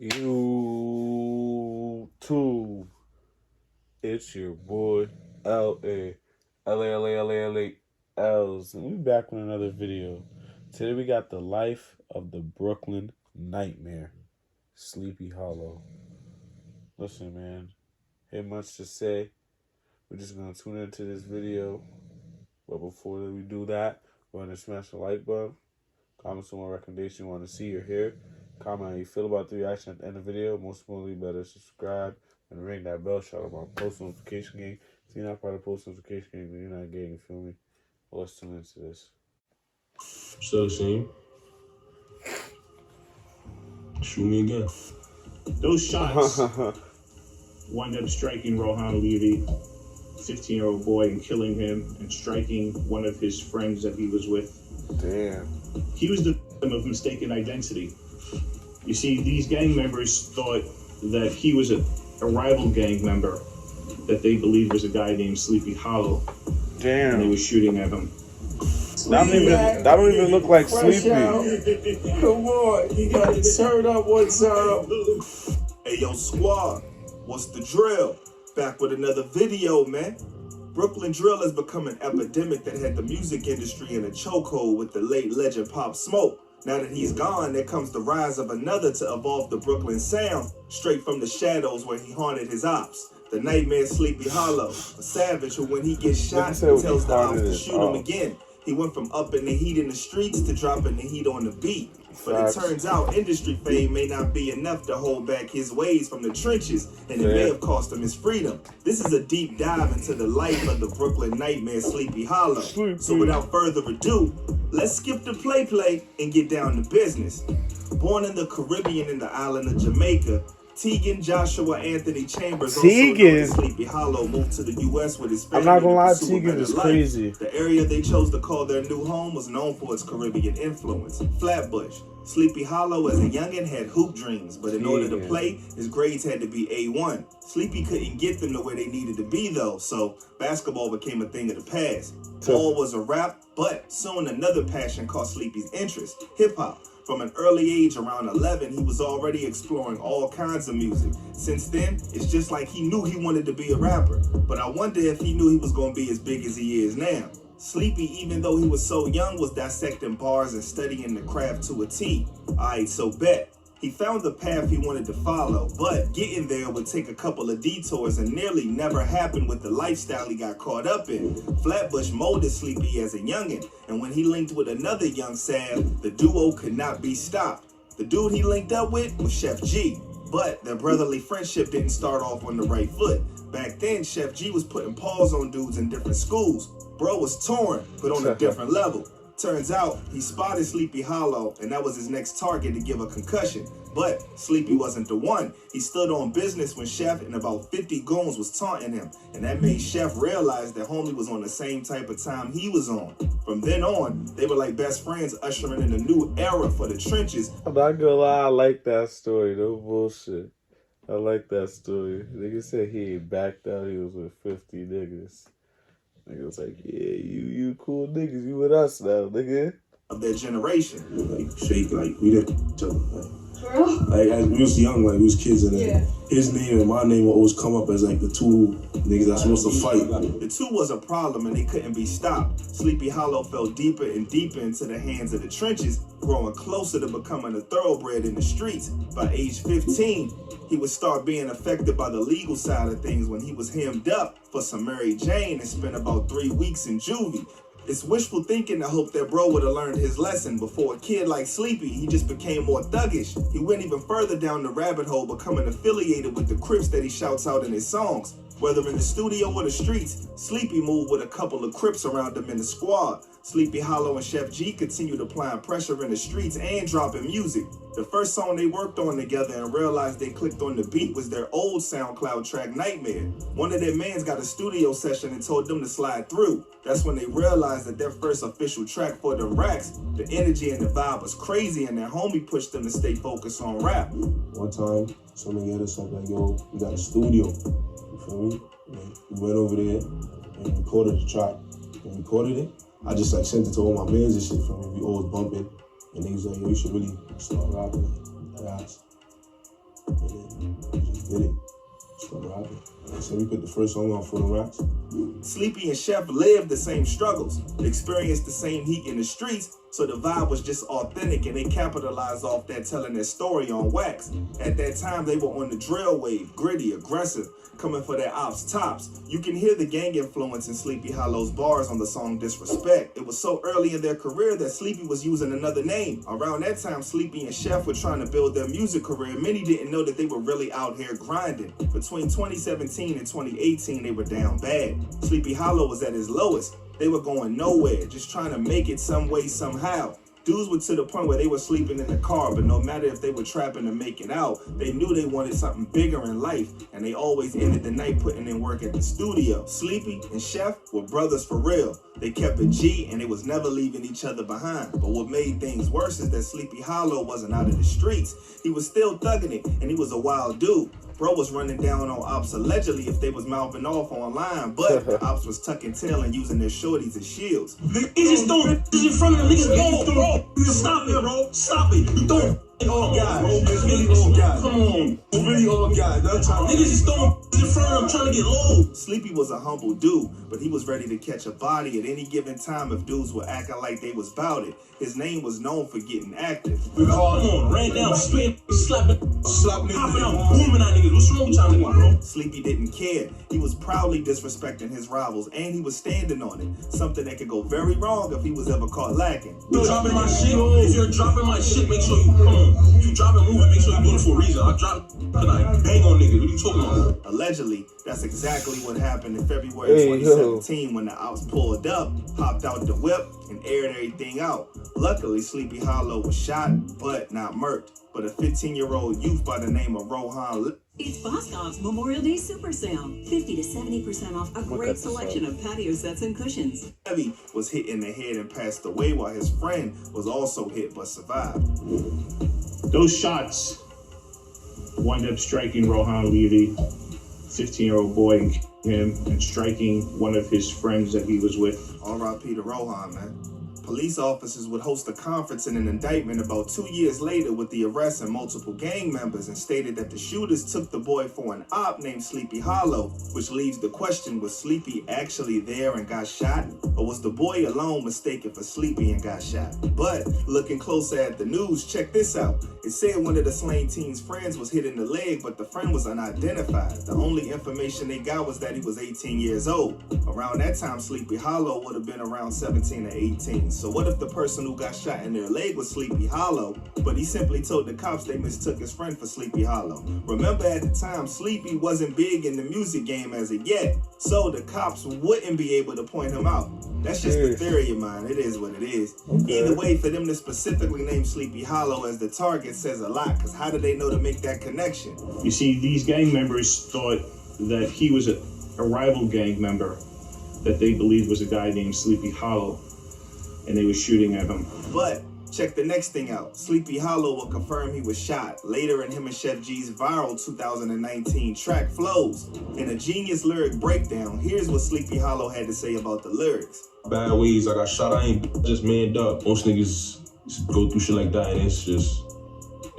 YouTube. It's your boy LA. LAElsTv. And we back with another video. Today we got the life of the Brooklyn Nightmare, Sleepy Hallow. Listen, man, ain't much to say. We're just gonna tune into this video. But before we do that, we're gonna smash the like button. Comment some more recommendations you want to see or hear. Comment how you feel about the reaction at the end of the video. Most importantly, better subscribe and ring that bell. Shout out my post notification game. If you're not part of the post notification game, then you're not getting, you feel me? Well, let's tune into this. So, Shane, shoot me again. Those shots wound up striking Rohan Levy, 15-year-old boy, and killing him, and striking one of his friends that he was with. Damn. He was the victim of mistaken identity. You see, these gang members thought that he was a rival gang member that they believed was a guy named Sleepy Hallow. Damn. And they were shooting at him. That don't even look like Sleepy. Come on, you gotta turn up one time. Hey yo, squad, what's the drill? Back with another video, man. Brooklyn drill has become an epidemic that had the music industry in a chokehold with the late legend Pop Smoke. Now that he's gone, there comes the rise of another to evolve the Brooklyn sound straight from the shadows where he haunted his ops. The Nightmare Sleepy Hallow, a savage who when he gets shot, tells the ops to shoot him again. He went from upping the heat in the streets to dropping the heat on the beat. But it turns out industry fame may not be enough to hold back his ways from the trenches, and it may have cost him his freedom. This is a deep dive into the life of the Brooklyn Nightmare Sleepy Hallow. So without further ado, let's skip the play and get down to business. Born in the Caribbean in the island of Jamaica, Tegan Joshua Anthony Chambers, also known as Sleepy Hallow, moved to the U.S. with his family. I'm not gonna lie, Tegan is crazy. The area they chose to call their new home was known for its Caribbean influence. Flatbush. Sleepy Hallow as a youngin' had hoop dreams, but in order to play, his grades had to be A1. Sleepy couldn't get them to where they needed to be though, so basketball became a thing of the past. Ball was a rap, but soon another passion caught Sleepy's interest, hip-hop. From an early age, around 11, he was already exploring all kinds of music. Since then, it's just like he knew he wanted to be a rapper. But I wonder if he knew he was going to be as big as he is now. Sleepy, even though he was so young, was dissecting bars and studying the craft to a T. Alright, so bet. He found the path he wanted to follow, but getting there would take a couple of detours and nearly never happened with the lifestyle he got caught up in. Flatbush molded Sleepy as a youngin', and when he linked with another young Sam, the duo could not be stopped. The dude he linked up with was Chef G, but their brotherly friendship didn't start off on the right foot. Back then, Chef G was putting paws on dudes in different schools. Bro was torn, but on a different level. Turns out, he spotted Sleepy Hallow, and that was his next target to give a concussion. But Sleepy wasn't the one. He stood on business when Chef and about 50 goons was taunting him, and that made Chef realize that homie was on the same type of time he was on. From then on, they were like best friends, ushering in a new era for the trenches. I'm not gonna lie, I like that story. No bullshit. I like that story. Nigga said he ain't backed out. He was with 50 niggas. Nigga was like, yeah, you cool niggas. You with us now, nigga. Of their generation. Like, shake, like, we didn't tell him. Like, as we was young, like, we was kids, and then his name and my name would always come up as, like, the two niggas that's supposed to fight. The two was a problem, and they couldn't be stopped. Sleepy Hallow fell deeper and deeper into the hands of the trenches, growing closer to becoming a thoroughbred in the streets. By age 15, he would start being affected by the legal side of things when he was hemmed up for some Mary Jane and spent about 3 weeks in juvie. It's wishful thinking to hope that bro would have learned his lesson. Before a kid like Sleepy, he just became more thuggish. He went even further down the rabbit hole, becoming affiliated with the Crips that he shouts out in his songs. Whether in the studio or the streets, Sleepy moved with a couple of Crips around him in the squad. Sleepy Hallow and Chef G continued applying pressure in the streets and dropping music. The first song they worked on together and realized they clicked on the beat was their old SoundCloud track, Nightmare. One of their mans got a studio session and told them to slide through. That's when they realized that their first official track for them racks, the energy and the vibe was crazy, and their homie pushed them to stay focused on rap. One time, someone hit us up like, yo, we got a studio. You feel me? And we went over there and recorded the track. And recorded it. I just like sent it to all my mans and shit from me. We always bumping. And niggas like, yo, you should really start rapping. That ass. Get it? Start rapping. So we put the first song on for the rocks. Sleepy and Chef lived the same struggles, experienced the same heat in the streets, so the vibe was just authentic and they capitalized off that, telling their story on wax. At that time, they were on the drill wave, gritty, aggressive, coming for their ops tops. You can hear the gang influence in Sleepy Hollow's bars on the song Disrespect. It was so early in their career that Sleepy was using another name. Around that time, Sleepy and Chef were trying to build their music career. Many didn't know that they were really out here grinding. Between 2017 and 2018, they were down bad. Sleepy Hallow was at his lowest. They were going nowhere, just trying to make it some way, somehow. Dudes were to the point where they were sleeping in the car, but no matter if they were trapping to make it out, they knew they wanted something bigger in life, and they always ended the night putting in work at the studio. Sleepy and Chef were brothers for real. They kept a G, and they was never leaving each other behind. But what made things worse is that Sleepy Hallow wasn't out of the streets. He was still thugging it, and he was a wild dude. Bro was running down on ops allegedly if they was mouthing off online, but the ops was tucking tail and using their shorties as shields. Niggas just don't in front of the niggas. Stop it, bro. Stop it. You don't. All guys, bro. It's really all guys. Come on. It's really all guys. Niggas just don't in front of them trying to get low. Sleepy was a humble dude, but he was ready to catch a body at any given time if dudes were acting like they was bout it. His name was known for getting active. Come on, right now, straight slapping, popping out, booming at niggas. What's wrong with y'all niggas, bro? Sleepy didn't care. He was proudly disrespecting his rivals, and he was standing on it. Something that could go very wrong if he was ever caught lacking. You dropping my shit? If you're dropping my shit, make sure you come on. If you drop a movie, make sure you do it for a reason. I drop and I bang on niggas. What are you talking about? Allegedly, that's exactly what happened in February 2017 when the ops pulled up, hopped out the whip, and aired everything out. Luckily, Sleepy Hallow was shot, but not murked. But a 15-year-old youth by the name of Rohan. It's Boscov's Memorial Day Super Sale. 50 to 70% off a great selection of patio sets and cushions. Heavy was hit in the head and passed away, while his friend was also hit but survived. Those shots wound up striking Rohan Levy, 15-year-old boy, and him, and striking one of his friends that he was with. R.I.P. to Rohan, man. Police officers would host a conference and an indictment about 2 years later with the arrest of multiple gang members and stated that the shooters took the boy for an op named Sleepy Hallow, which leaves the question, was Sleepy actually there and got shot? Or was the boy alone mistaken for Sleepy and got shot? But looking closer at the news, check this out. It said one of the slain teen's friends was hit in the leg, but the friend was unidentified. The only information they got was that he was 18 years old. Around that time, Sleepy Hallow would have been around 17 or 18. So what if the person who got shot in their leg was Sleepy Hallow, but he simply told the cops they mistook his friend for Sleepy Hallow? Remember, at the time, Sleepy wasn't big in the music game as of yet, so the cops wouldn't be able to point him out. That's just the theory of mine. It is what it is. Okay. Either way, for them to specifically name Sleepy Hallow as the target says a lot, because how did they know to make that connection? You see, these gang members thought that he was a rival gang member that they believed was a guy named Sleepy Hallow, and they were shooting at him. But check the next thing out. Sleepy Hallow will confirm he was shot. Later in him and Chef G's viral 2019 track Flows. In a genius lyric breakdown, here's what Sleepy Hallow had to say about the lyrics. Bad ways, I got shot, I ain't just manned up. Most niggas go through shit like that and it's just,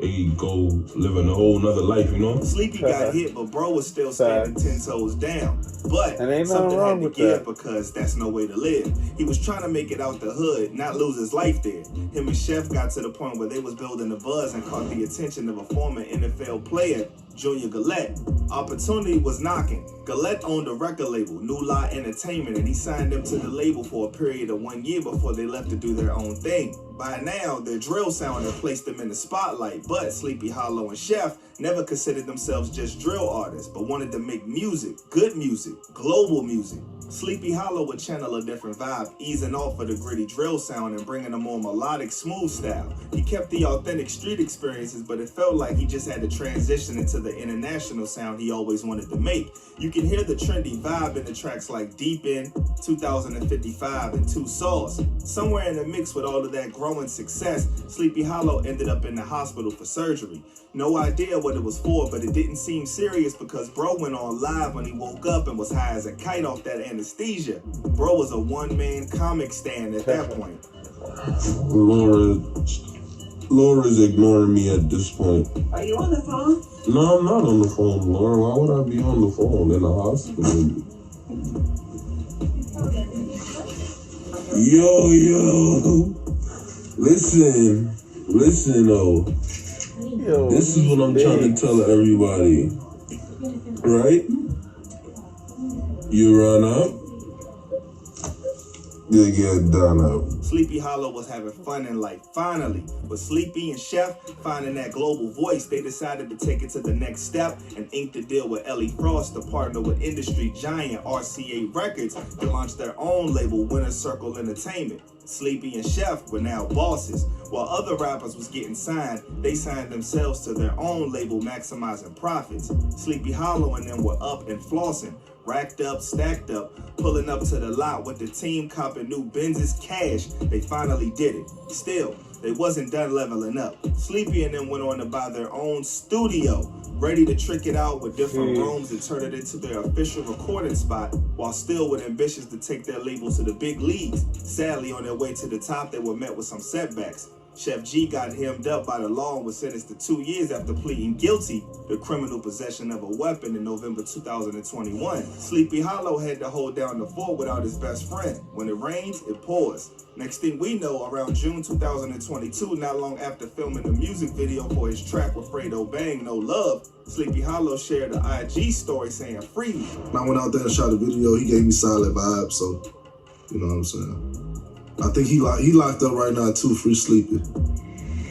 they go living a whole nother life, you know? Sleepy got hit, but bro was still standing 10 toes down. But something had to give because that's no way to live. He was trying to make it out the hood, not lose his life there. Him and Chef got to the point where they was building a buzz and caught the attention of a former NFL player, Junior Gillette. Opportunity was knocking. Gillette owned a record label, New Law Entertainment, and he signed them to the label for a period of 1 year before they left to do their own thing. By now, their drill sound had placed them in the spotlight, but Sleepy Hallow and Chef never considered themselves just drill artists, but wanted to make music, good music, global music. Sleepy Hallow would channel a different vibe, easing off of the gritty drill sound and bringing a more melodic, smooth style. He kept the authentic street experiences, but it felt like he just had to transition into the international sound he always wanted to make. You can hear the trendy vibe in the tracks like Deep In, 2055, and Two Sauce. Somewhere in the mix with all of that growing success, Sleepy Hallow ended up in the hospital for surgery. No idea what it was for, but it didn't seem serious because bro went on live when he woke up and was high as a kite off that anesthesia. Bro was a one-man comic stand at that point. Laura Laura's ignoring me at this point. Are you on the phone? No, I'm not on the phone, Laura. Why would I be on the phone in the hospital? Yo. Listen though. Yo, this is what I'm trying to tell everybody. Right? You run up, you get done up. Sleepy Hallow was having fun in life, finally. With Sleepy and Chef finding that global voice, they decided to take it to the next step and inked a deal with Ellie Frost to partner with industry giant RCA Records to launch their own label, Winner Circle Entertainment. Sleepy and Chef were now bosses. While other rappers was getting signed, they signed themselves to their own label, maximizing profits. Sleepy Hallow and them were up and flossing, racked up, stacked up, pulling up to the lot with the team copping new Benz's cash. They finally did it. Still, they wasn't done leveling up. Sleepy and them went on to buy their own studio, ready to trick it out with different rooms and turn it into their official recording spot, while still with ambitions to take their label to the big leagues. Sadly, on their way to the top, they were met with some setbacks. Chef G got hemmed up by the law and was sentenced to 2 years after pleading guilty to criminal possession of a weapon in November 2021. Sleepy Hallow had to hold down the fort without his best friend. When it rains, it pours. Next thing we know, around June 2022, not long after filming the music video for his track with Fredo Bang, No Love, Sleepy Hallow shared an IG story saying, "Free me." When I went out there and shot a video, he gave me solid vibes, so, you know what I'm saying? I think he locked up right now too, Free Sleepy.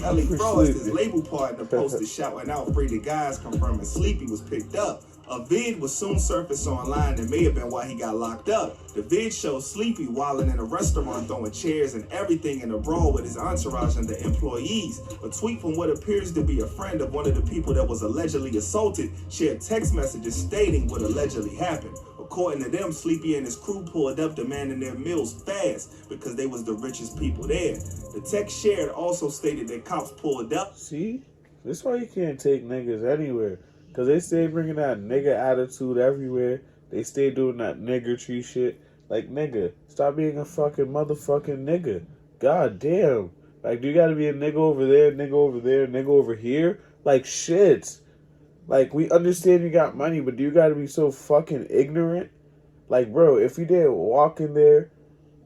Ellie Frost, his label partner, posted shouting out "Free the guys," confirming Sleepy was picked up. A vid was soon surfaced online that may have been why he got locked up. The vid shows Sleepy wilding in a restaurant, throwing chairs and everything in a brawl with his entourage and the employees. A tweet from what appears to be a friend of one of the people that was allegedly assaulted shared text messages stating what allegedly happened. According to them, Sleepy and his crew pulled up demanding their meals fast because they was the richest people there. The text shared also stated that cops pulled up. See? That's why you can't take niggas anywhere. Because they stay bringing that nigga attitude everywhere. They stay doing that niggertry shit. Like, nigga, stop being a fucking motherfucking nigga. God damn. Like, do you gotta be a nigga over there, nigga over there, nigga over here? Like, shit. Like, we understand you got money, but do you gotta be so fucking ignorant? Like, bro, if you didn't walk in there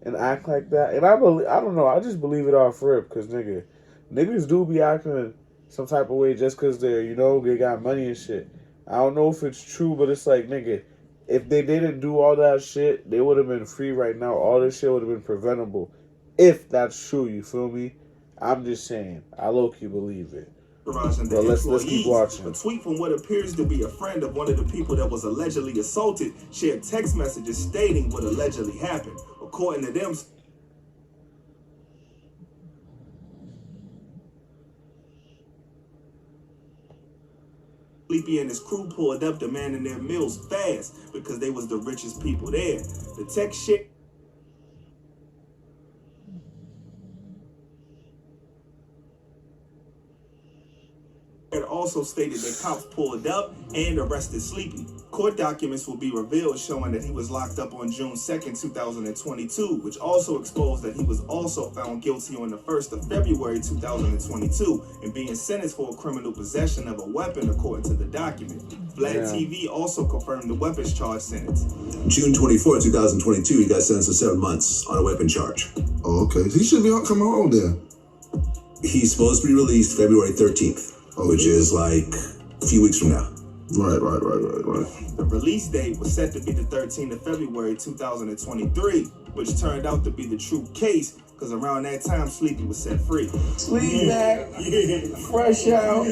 and act like that, and I don't know, I just believe it off rip, because, niggas do be acting some type of way just because they're, they got money and shit. I don't know if it's true, but it's like, nigga, if they didn't do all that shit, they would have been free right now. All this shit would have been preventable. If that's true, you feel me? I'm just saying. I low-key believe it. And but let's keep watching. A tweet from what appears to be a friend of one of the people that was allegedly assaulted shared text messages stating what allegedly happened. According to them, Sleepy and his crew pulled up demanding their meals fast because they was the richest people there. The text shared also stated that cops pulled up and arrested Sleepy. Court documents will be revealed showing that he was locked up on June 2nd, 2022, which also exposed that he was also found guilty on the 1st of February 2022 and being sentenced for a criminal possession of a weapon according to the document. LAElsTv also confirmed the weapons charge sentence. June 24, 2022, he got sentenced to 7 months on a weapon charge. Oh, okay. He should be coming home then. He's supposed to be released February 13th. Which is like a few weeks from now. Right. The release date was set to be the 13th of February 2023, which turned out to be the true case because around that time, Sleepy was set free. Sleep back, fresh out,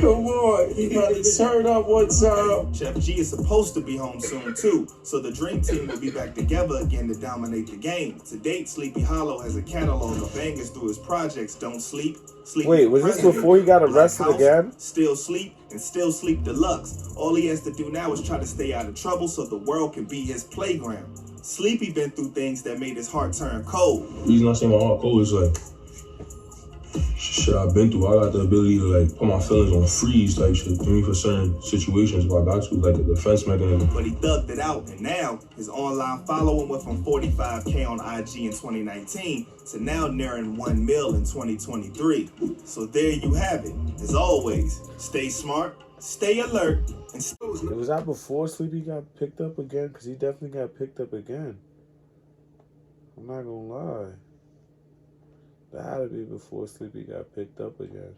come on, you gotta turn up one time. Chef G is supposed to be home soon too, so the Dream Team will be back together again to dominate the game. To date, Sleepy Hallow has a catalog of bangers through his projects Don't Sleep, Wait, was this before he got arrested again? Still Sleep, and Still Sleep Deluxe. All he has to do now is try to stay out of trouble so the world can be his playground. Sleepy been through things that made his heart turn cold. The reason I say my heart cold is like, shit I've been through. I got the ability to like put my feelings on freeze type shit. To me, for certain situations, if I got to, like a defense mechanism. But he thugged it out, and now his online following went from 45K on IG in 2019 to now nearing 1 mil in 2023. So there you have it. As always, stay smart, stay alert, and Was that before Sleepy got picked up again? Because he definitely got picked up again. I'm not gonna lie. That had to be before Sleepy got picked up again.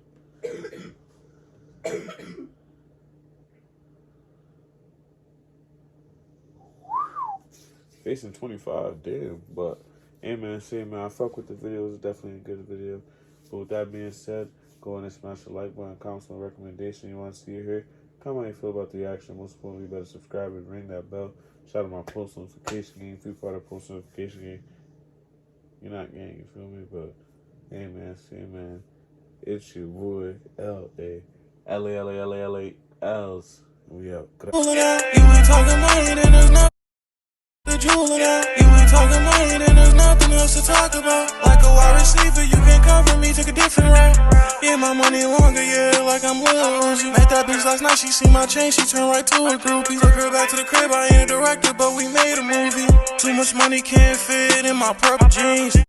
Facing 25, damn. But, hey man, I fuck with the video. It was definitely a good video. But with that being said, go on and smash the like button, comment some recommendation you want to see here. Comment how you feel about the reaction. Most importantly, you better subscribe and ring that bell. Shout out my post notification game, 3-part post notification game. You're not gang, you feel me? But, hey man, it's your boy, LAEls. We out. You ain't talking money, then there's nothing to jeweling out. You ain't talking money, then there's nothing else to talk about. Like a wide receiver, you can't cover me, took a different route. Yeah, my money longer, yeah, like I'm Lil Uzi. Met that bitch last night, she see my chain, she turned right to a groupie. Took her back to the crib, I ain't a director, but we made a movie. Too much money can't fit in my purple jeans.